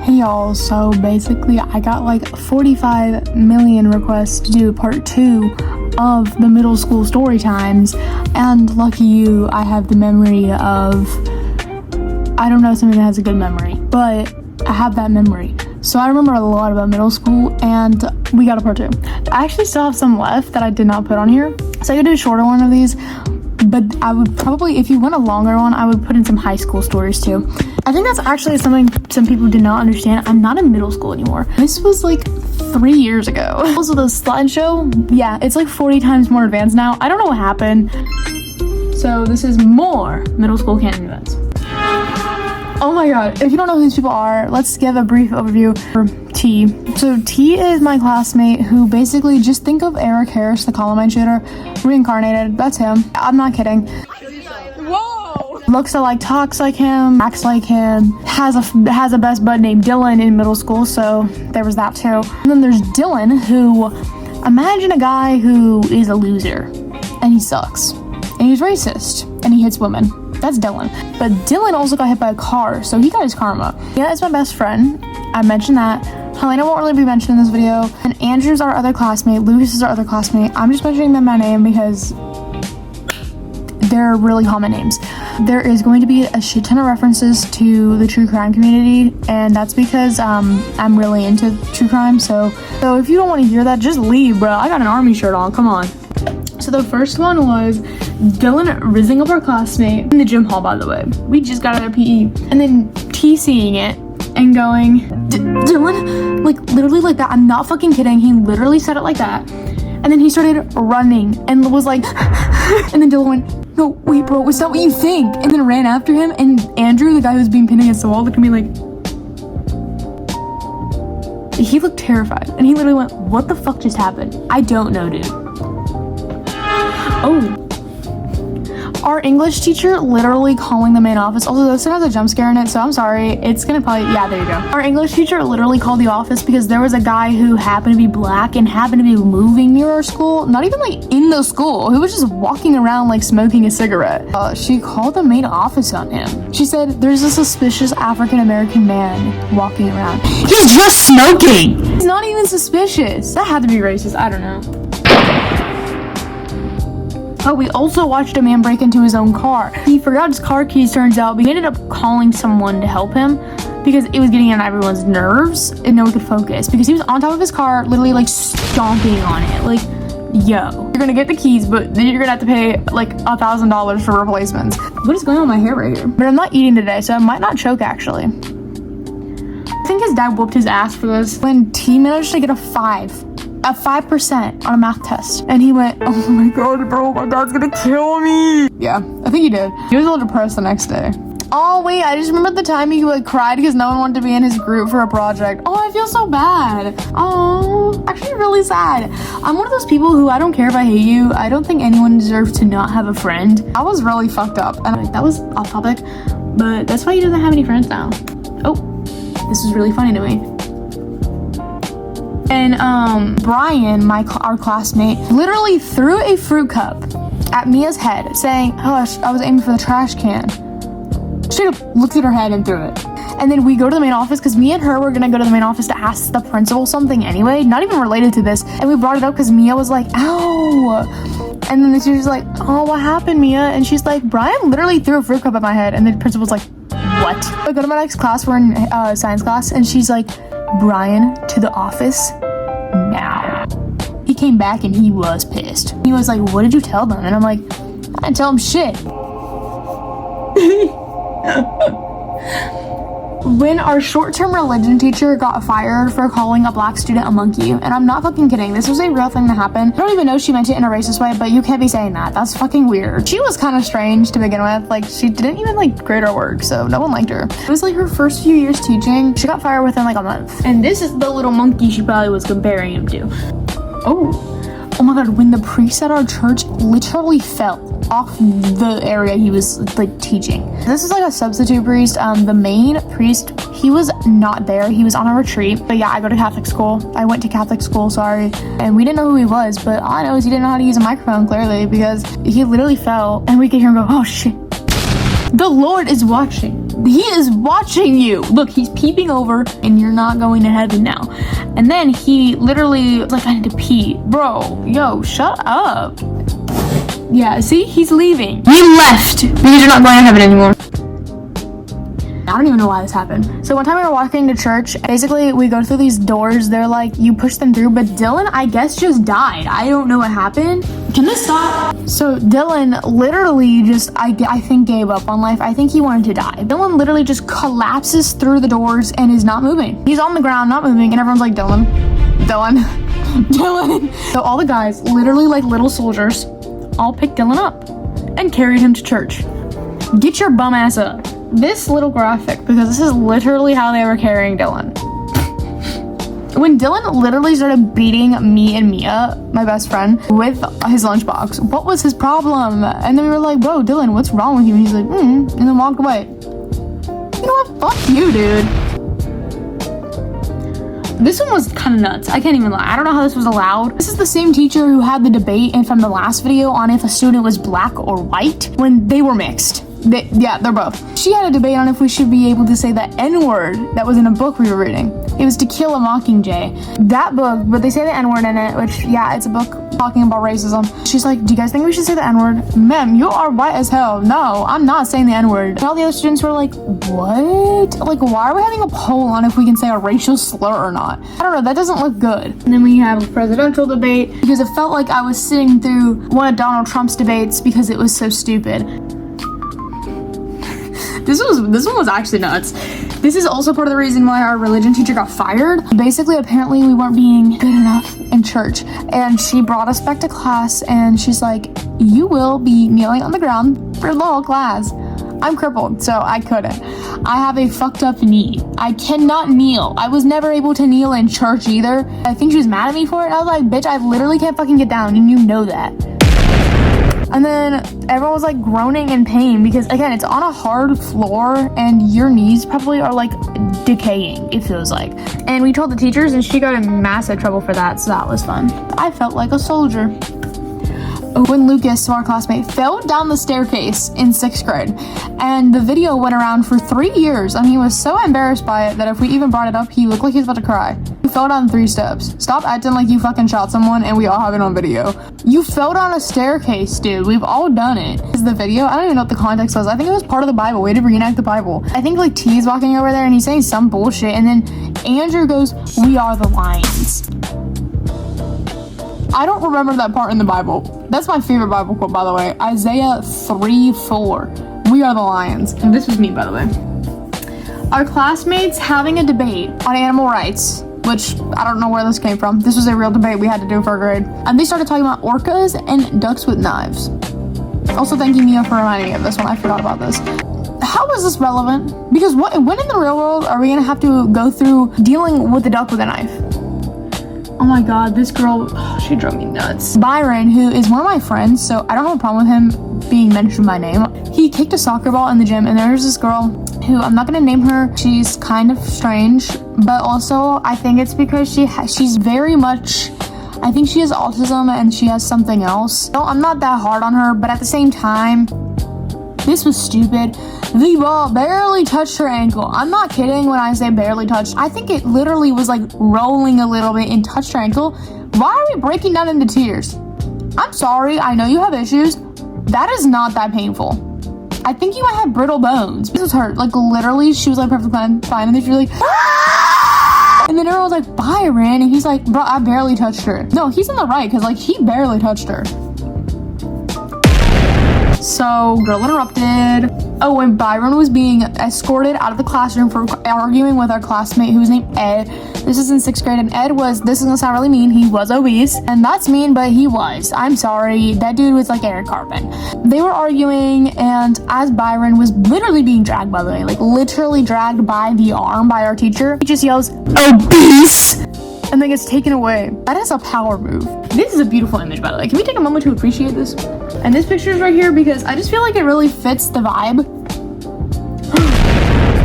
Hey y'all, so basically I got like 45 million requests to do part 2 of the middle school story times, and lucky you, I have the memory of, I don't know if somebody has a good memory, but I have that memory. So I remember a lot about middle school, and we got a part 2. I actually still have some left that I did not put on here, so I could do a shorter one of these, but I would probably, if you want a longer one, I would put in some high school stories too. I think that's actually something some people did not understand. I'm not in middle school anymore. This was like 3 years ago. Also, the slideshow, yeah, it's like 40 times more advanced now. I don't know what happened. So this is more middle school canon events. Oh my god, if you don't know who these people are, let's give a brief overview for T. So T is my classmate who basically, just think of Eric Harris, the Columbine shooter, reincarnated. That's him. I'm not kidding. Whoa! Looks alike, talks like him, acts like him, has a best bud named Dylan in middle school, so there was that too. And then there's Dylan, who, imagine a guy who is a loser, and he sucks, and he's racist, and he hits women. That's Dylan. But Dylan also got hit by a car, so he got his karma. Yeah, it's my best friend. I mentioned that. Helena won't really be mentioned in this video. And Andrew's our other classmate. Lucas is our other classmate. I'm just mentioning them by name because they're really common names. There is going to be a shit ton of references to the true crime community, and that's because I'm really into true crime. So if you don't want to hear that, just leave, bro. I got an army shirt on. Come on. So the first one was Dylan rizzing up our classmate in the gym hall, by the way. We just got out of PE. And then T seeing it and going, Dylan, like literally like that. I'm not fucking kidding. He literally said it like that. And then he started running and was like, and then Dylan went, no, wait, bro, it's not what you think. And then ran after him. And Andrew, the guy who was being pinned against the wall, looked at me like, he looked terrified. And he literally went, what the fuck just happened? I don't know, dude. Oh, our English teacher literally calling the main office. Also, this one has a jump scare in it, so I'm sorry. It's gonna probably, yeah, there you go. Our English teacher literally called the office because there was a guy who happened to be black and happened to be moving near our school. Not even like in the school. He was just walking around like smoking a cigarette. She called the main office on him. She said, there's a suspicious African-American man walking around. He's just smoking! He's not even suspicious. That had to be racist. I don't know. But we also watched a man break into his own car. He forgot his car keys, turns out, but he ended up calling someone to help him because it was getting on everyone's nerves and no one could focus because he was on top of his car, literally like stomping on it. Like, yo, you're gonna get the keys, but then you're gonna have to pay like $1,000 for replacements. What is going on with my hair right here? But I'm not eating today, so I might not choke actually. I think his dad whooped his ass for this. When T managed to get a 5% on a math test, and he went, oh my god, bro, my dad's gonna kill me. Yeah, I think he did. He was a little depressed the next day. Oh wait, I just remembered the time he like cried because no one wanted to be in his group for a project. Oh, I feel so bad. Oh, actually really sad. I'm one of those people who, I don't care if I hate you. I don't think anyone deserves to not have a friend. I was really fucked up, and that was off topic, but that's why he doesn't have any friends now. Oh, this is really funny to me. And Brian, our classmate, literally threw a fruit cup at Mia's head, saying, hush, I was aiming for the trash can. Straight up looked at her head and threw it. And then we go to the main office because me and her were gonna go to the main office to ask the principal something anyway, not even related to this. And we brought it up because Mia was like, ow. And then the teacher's like, oh, what happened, Mia? And she's like, Brian literally threw a fruit cup at my head. And the principal's like, what? I go to my next class, we're in science class, and she's like, Brian, to the office now. He came back and he was pissed. He was like, what did you tell them? And I'm like, I didn't tell him shit. When our short-term religion teacher got fired for calling a black student a monkey, and I'm not fucking kidding, this was a real thing that happened. I don't even know she meant it in a racist way, but you can't be saying that. That's fucking weird. She was kind of strange to begin with. Like, she didn't even like grade our work, so no one liked her. It was like her first few years teaching. She got fired within like a month. And this is the little monkey she probably was comparing him to. Oh my god, when the priest at our church literally fell off the area he was like teaching. This is like a substitute priest. The main priest, he was not there. He was on a retreat. But yeah, I go to Catholic school. I went to Catholic school, sorry. And we didn't know who he was, but all I know is he didn't know how to use a microphone, clearly, because he literally fell and we could hear him go, oh shit. The Lord is watching. He is watching you. Look, he's peeping over, and you're not going to heaven now. And then he literally was like, I need to pee. Bro, yo, shut up. Yeah, see? He's leaving. He left because you're not going to heaven anymore. I don't even know why this happened. So one time we were walking to church. Basically, we go through these doors. They're like, you push them through. But Dylan, I guess, just died. I don't know what happened. Can this stop? So Dylan literally just, I think, gave up on life. I think he wanted to die. Dylan literally just collapses through the doors and is not moving. He's on the ground, not moving. And everyone's like, Dylan, Dylan, Dylan. So all the guys, literally like little soldiers, all picked Dylan up and carried him to church. Get your bum ass up. This little graphic, because this is literally how they were carrying Dylan. When Dylan literally started beating me and Mia, my best friend, with his lunchbox, what was his problem? And then we were like, bro, Dylan, what's wrong with you? And he's like, and then walked away. You know what? Fuck you, dude. This one was kind of nuts. I can't even lie. I don't know how this was allowed. This is the same teacher who had the debate and from the last video on if a student was black or white when they were mixed. They're both. She had a debate on if we should be able to say the N-word that was in a book we were reading. It was To Kill a Mockingjay. That book, but they say the N-word in it, which, yeah, it's a book talking about racism. She's like, do you guys think we should say the N-word? Ma'am, you are white as hell. No, I'm not saying the N-word. And all the other students were like, what? Like, why are we having a poll on if we can say a racial slur or not? I don't know, that doesn't look good. And then we have a presidential debate because it felt like I was sitting through one of Donald Trump's debates because it was so stupid. This one was actually nuts. This is also part of the reason why our religion teacher got fired. Basically, apparently we weren't being good enough in church. And she brought us back to class and she's like, you will be kneeling on the ground for the whole class. I'm crippled, so I couldn't. I have a fucked up knee. I cannot kneel. I was never able to kneel in church either. I think she was mad at me for it. And I was like, bitch, I literally can't fucking get down and you know that. And then everyone was like groaning in pain because, again, it's on a hard floor and your knees probably are like decaying, it feels like. And we told the teachers and she got in massive trouble for that, so that was fun. I felt like a soldier. When Lucas, our classmate, fell down the staircase in 6th grade, and the video went around for 3 years, and he was so embarrassed by it that if we even brought it up, he looked like he was about to cry. You fell down 3 steps. Stop acting like you fucking shot someone and we all have it on video. You fell down a staircase, dude. We've all done it. Is the video? I don't even know what the context was. I think it was part of the Bible. We had to reenact the Bible. I think like T is walking over there and he's saying some bullshit, and then Andrew goes, "We are the lions." I don't remember that part in the Bible. That's my favorite Bible quote, by the way. Isaiah 3:4. We are the lions. And this was me, by the way. Our classmates having a debate on animal rights, which I don't know where this came from. This was a real debate we had to do for a grade. And they started talking about orcas and ducks with knives. Also, thank you, Mia, for reminding me of this one. I forgot about this. How is this relevant? Because when in the real world are we gonna have to go through dealing with a duck with a knife? Oh my god, this girl, she drove me nuts. Byron, who is one of my friends, so I don't have a problem with him being mentioned by name. He kicked a soccer ball in the gym, and there's this girl who, I'm not gonna name her, she's kind of strange, but also I think it's because she's very much, I think she has autism and she has something else. So I'm not that hard on her, but at the same time, this was stupid. The ball barely touched her ankle. I'm not kidding when I say barely touched. I think it literally was like rolling a little bit and touched her ankle. Why are we breaking down into tears? I'm sorry, I know you have issues. That is not that painful. I think you might have brittle bones. This was hurt. Like literally, she was like perfectly fine. And then she was like, ah! And then everyone was like, Byron. And he's like, bro, I barely touched her. No, he's in the right because like he barely touched her. So, girl interrupted. Oh, when Byron was being escorted out of the classroom for arguing with our classmate who was named Ed. This is in 6th grade, and Ed was, this is gonna sound really mean, he was obese. And that's mean, but he was. I'm sorry. That dude was like Eric Carpin. They were arguing, and as Byron was literally being dragged, by the way, like literally dragged by the arm by our teacher, he just yells, obese! And then gets taken away. That is a power move. This is a beautiful image, by the way. Can we take a moment to appreciate this? And this picture is right here because I just feel like it really fits the vibe.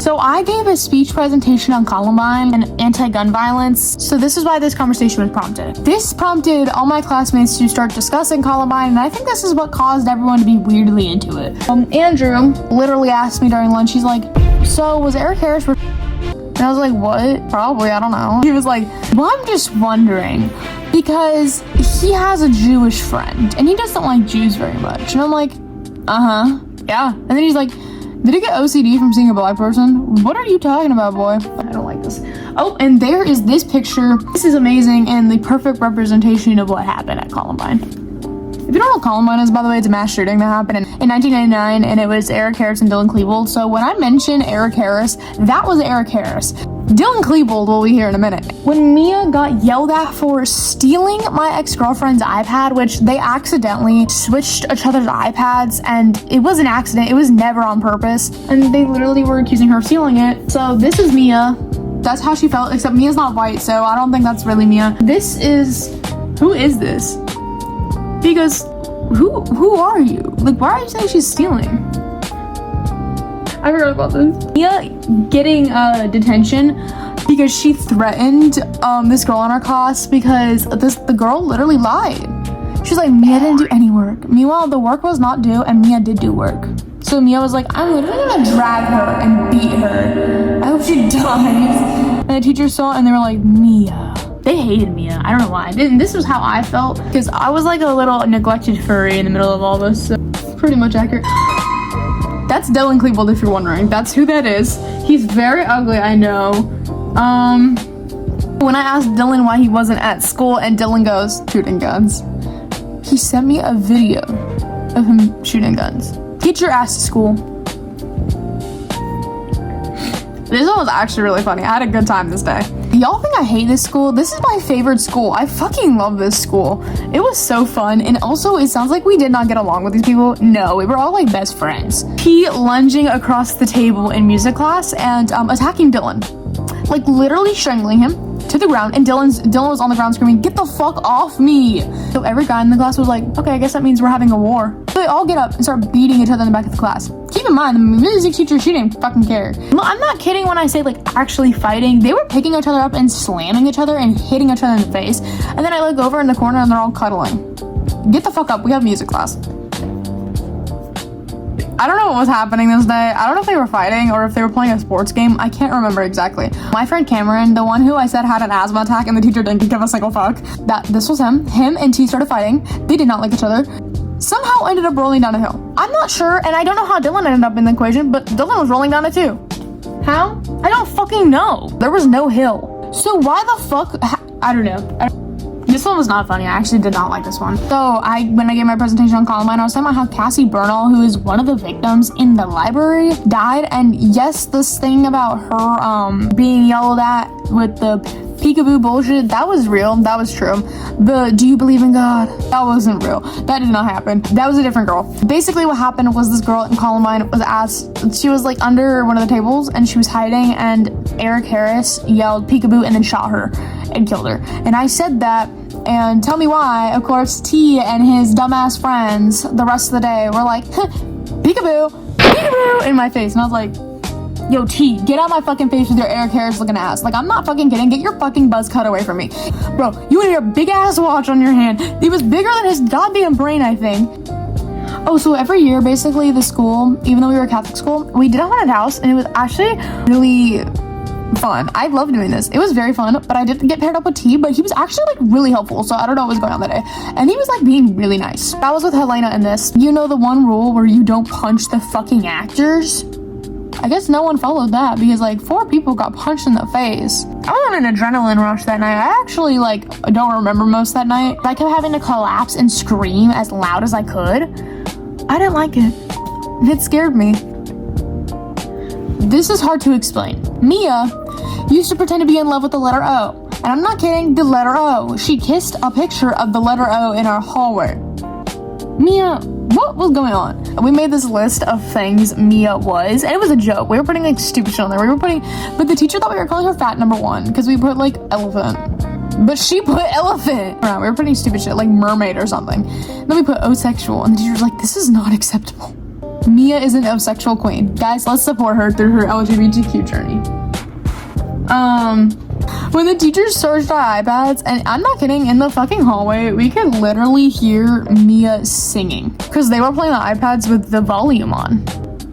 So I gave a speech presentation on Columbine and anti-gun violence. So this is why this conversation was prompted. This prompted all my classmates to start discussing Columbine, and I think this is what caused everyone to be weirdly into it. Andrew literally asked me during lunch, he's like, so was Eric Harris and I was like, what? Probably, I don't know. He was like, well, I'm just wondering, because he has a Jewish friend, and he doesn't like Jews very much. And I'm like, yeah. And then he's like, did he get OCD from seeing a black person? What are you talking about, boy? I don't like this. Oh, and there is this picture. This is amazing and the perfect representation of what happened at Columbine. If you don't know what Columbine is, by the way, it's a mass shooting that happened in 1999, and it was Eric Harris and Dylan Klebold. So when I mention Eric Harris, that was Eric Harris. Dylan Klebold will be here in a minute. When Mia got yelled at for stealing my ex-girlfriend's iPad, which they accidentally switched each other's iPads, and it was an accident, it was never on purpose, and they literally were accusing her of stealing it. So this is Mia. That's how she felt, except Mia's not white, so I don't think that's really Mia. Who is this? Because who are you? Like, why are you saying she's stealing? I forgot about this. Mia getting detention because she threatened this girl in our class because the girl literally lied. She's like, Mia didn't do any work. Meanwhile, the work was not due and Mia did do work. So Mia was like, I'm literally gonna drag her and beat her. I hope she dies. And the teachers saw it and they were like, Mia. They hated Mia. I don't know why. This was how I felt because I was like a little neglected furry in the middle of all this. So pretty much accurate. That's Dylan Klebold, if you're wondering. That's who that is. He's very ugly, I know. When I asked Dylan why he wasn't at school, and Dylan goes, shooting guns. He sent me a video of him shooting guns. Get your ass to school. This one was actually really funny. I had a good time this day. Y'all think I hate this school? This is my favorite school. I fucking love this school. It was so fun. And also, it sounds like we did not get along with these people. No, we were all like best friends. He lunging across the table in music class and attacking Dylan. Like literally strangling him to the ground, and Dylan was on the ground screaming, get the fuck off me. So every guy in the class was like, okay, I guess that means we're having a war. So they all get up and start beating each other in the back of the class. Keep in mind, the music teacher shooting fucking care. No, I'm not kidding when I say like actually fighting. They were picking each other up and slamming each other and hitting each other in the face. And then I look over in the corner and they're all cuddling. Get the fuck up, we have music class. I don't know what was happening this day. I don't know if they were fighting or if they were playing a sports game. I can't remember exactly. My friend Cameron, the one who I said had an asthma attack and the teacher didn't give a single fuck, this was him. Him and T started fighting. They did not like each other. Somehow ended up rolling down a hill. I'm not sure, and I don't know how Dylan ended up in the equation, but Dylan was rolling down it too. How? I don't fucking know. There was no hill. So why the fuck? I don't know. This one was not funny. I actually did not like this one. So when I gave my presentation on Columbine, I was talking about how Cassie Bernal, who is one of the victims in the library, died. And yes, this thing about her being yelled at with the peekaboo bullshit, that was real. That was true. But do you believe in God? That wasn't real. That did not happen. That was a different girl. Basically what happened was this girl in Columbine was asked, she was like under one of the tables and she was hiding, and Eric Harris yelled peekaboo and then shot her and killed her. And I said that, and tell me why. Of course, T and his dumbass friends the rest of the day were like, peekaboo, peekaboo in my face. And I was like, yo, T, get out my fucking face with your Eric Harris looking ass. Like, I'm not fucking kidding. Get your fucking buzz cut away from me. Bro, you had your big ass watch on your hand. It was bigger than his goddamn brain, I think. Oh, so every year, basically, the school, even though we were a Catholic school, we did a haunted house, and it was actually really fun. I love doing this. It was very fun, but I did get paired up with T, but he was actually like really helpful, so I don't know what was going on that day. And he was like being really nice. I was with Helena in this. You know the one rule where you don't punch the fucking actors? I guess no one followed that because like 4 people got punched in the face. I was on an adrenaline rush that night. I actually like don't remember most that night. I kept having to collapse and scream as loud as I could. I didn't like it. It scared me. This is hard to explain. Mia used to pretend to be in love with the letter O. And I'm not kidding, the letter O. She kissed a picture of the letter O in our hallway. Mia, what was going on? We made this list of things Mia was, and it was a joke. We were putting like stupid shit on there. But the teacher thought we were calling her fat number 1 because we put like elephant. But she put elephant. We were putting stupid shit like mermaid or something. Then we put O-sexual, and the teacher was like, this is not acceptable. Mia is an O-sexual queen. Guys, let's support her through her LGBTQ journey. When the teachers searched our iPads, and I'm not kidding, in the fucking hallway, we could literally hear Mia singing because they were playing the iPads with the volume on.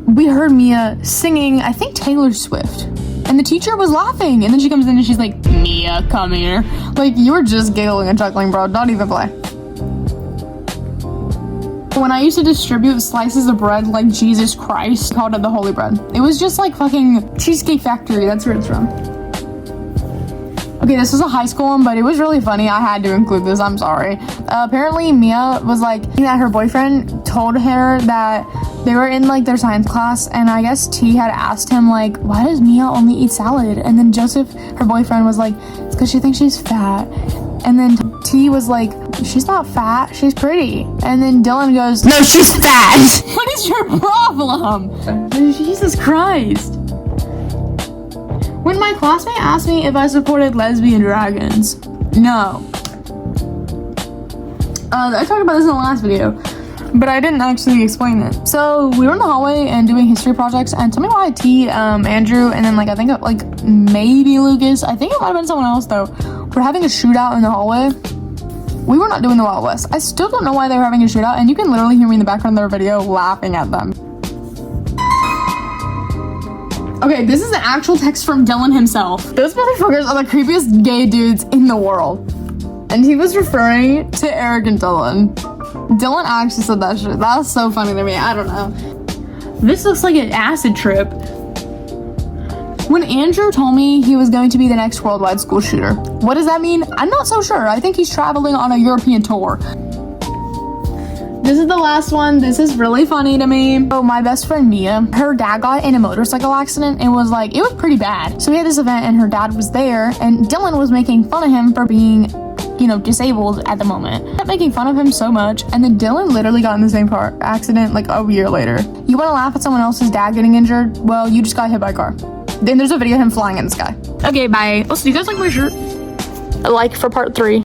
we heard Mia singing, I think Taylor Swift. And the teacher was laughing. And then she comes in and she's like, Mia, come here. Like, you were just giggling and chuckling, bro. Don't even play. When I used to distribute slices of bread like Jesus Christ, called it the Holy Bread. It was just like fucking Cheesecake Factory. That's where it's from. Okay, this was a high school one, but it was really funny. I had to include this. I'm sorry. Apparently, Mia was like, that her boyfriend told her that they were in like their science class, and I guess T had asked him like, why does Mia only eat salad? And then Joseph, her boyfriend, was like, it's because she thinks she's fat. And then T was like, she's not fat, she's pretty. And then Dylan goes, no, she's fat. What is your problem? Jesus Christ. When my classmate asked me if I supported lesbian dragons, no. I talked about this in the last video, but I didn't actually explain it. So we were in the hallway and doing history projects, and tell me why T, Andrew, and then like I think like maybe Lucas, I think it might have been someone else though, were having a shootout in the hallway. We were not doing the Wild West. I still don't know why they were having a shootout, and you can literally hear me in the background of their video laughing at them. Okay, this is an actual text from Dylan himself. Those motherfuckers are the creepiest gay dudes in the world. And he was referring to Eric and Dylan. Dylan actually said that shit. That's so funny to me. I don't know. This looks like an acid trip. When Andrew told me he was going to be the next worldwide school shooter, what does that mean? I'm not so sure. I think he's traveling on a European tour. This is the last one. This is really funny to me. So my best friend Mia, her dad got in a motorcycle accident and it was pretty bad. So we had this event and her dad was there and Dylan was making fun of him for being, you know, disabled at the moment. I kept making fun of him so much, and then Dylan literally got in the same car accident like a year later. You want to laugh at someone else's dad getting injured? Well, you just got hit by a car. Then there's a video of him flying in the sky. Okay, bye. Also, do you guys like my shirt? Like for part 3.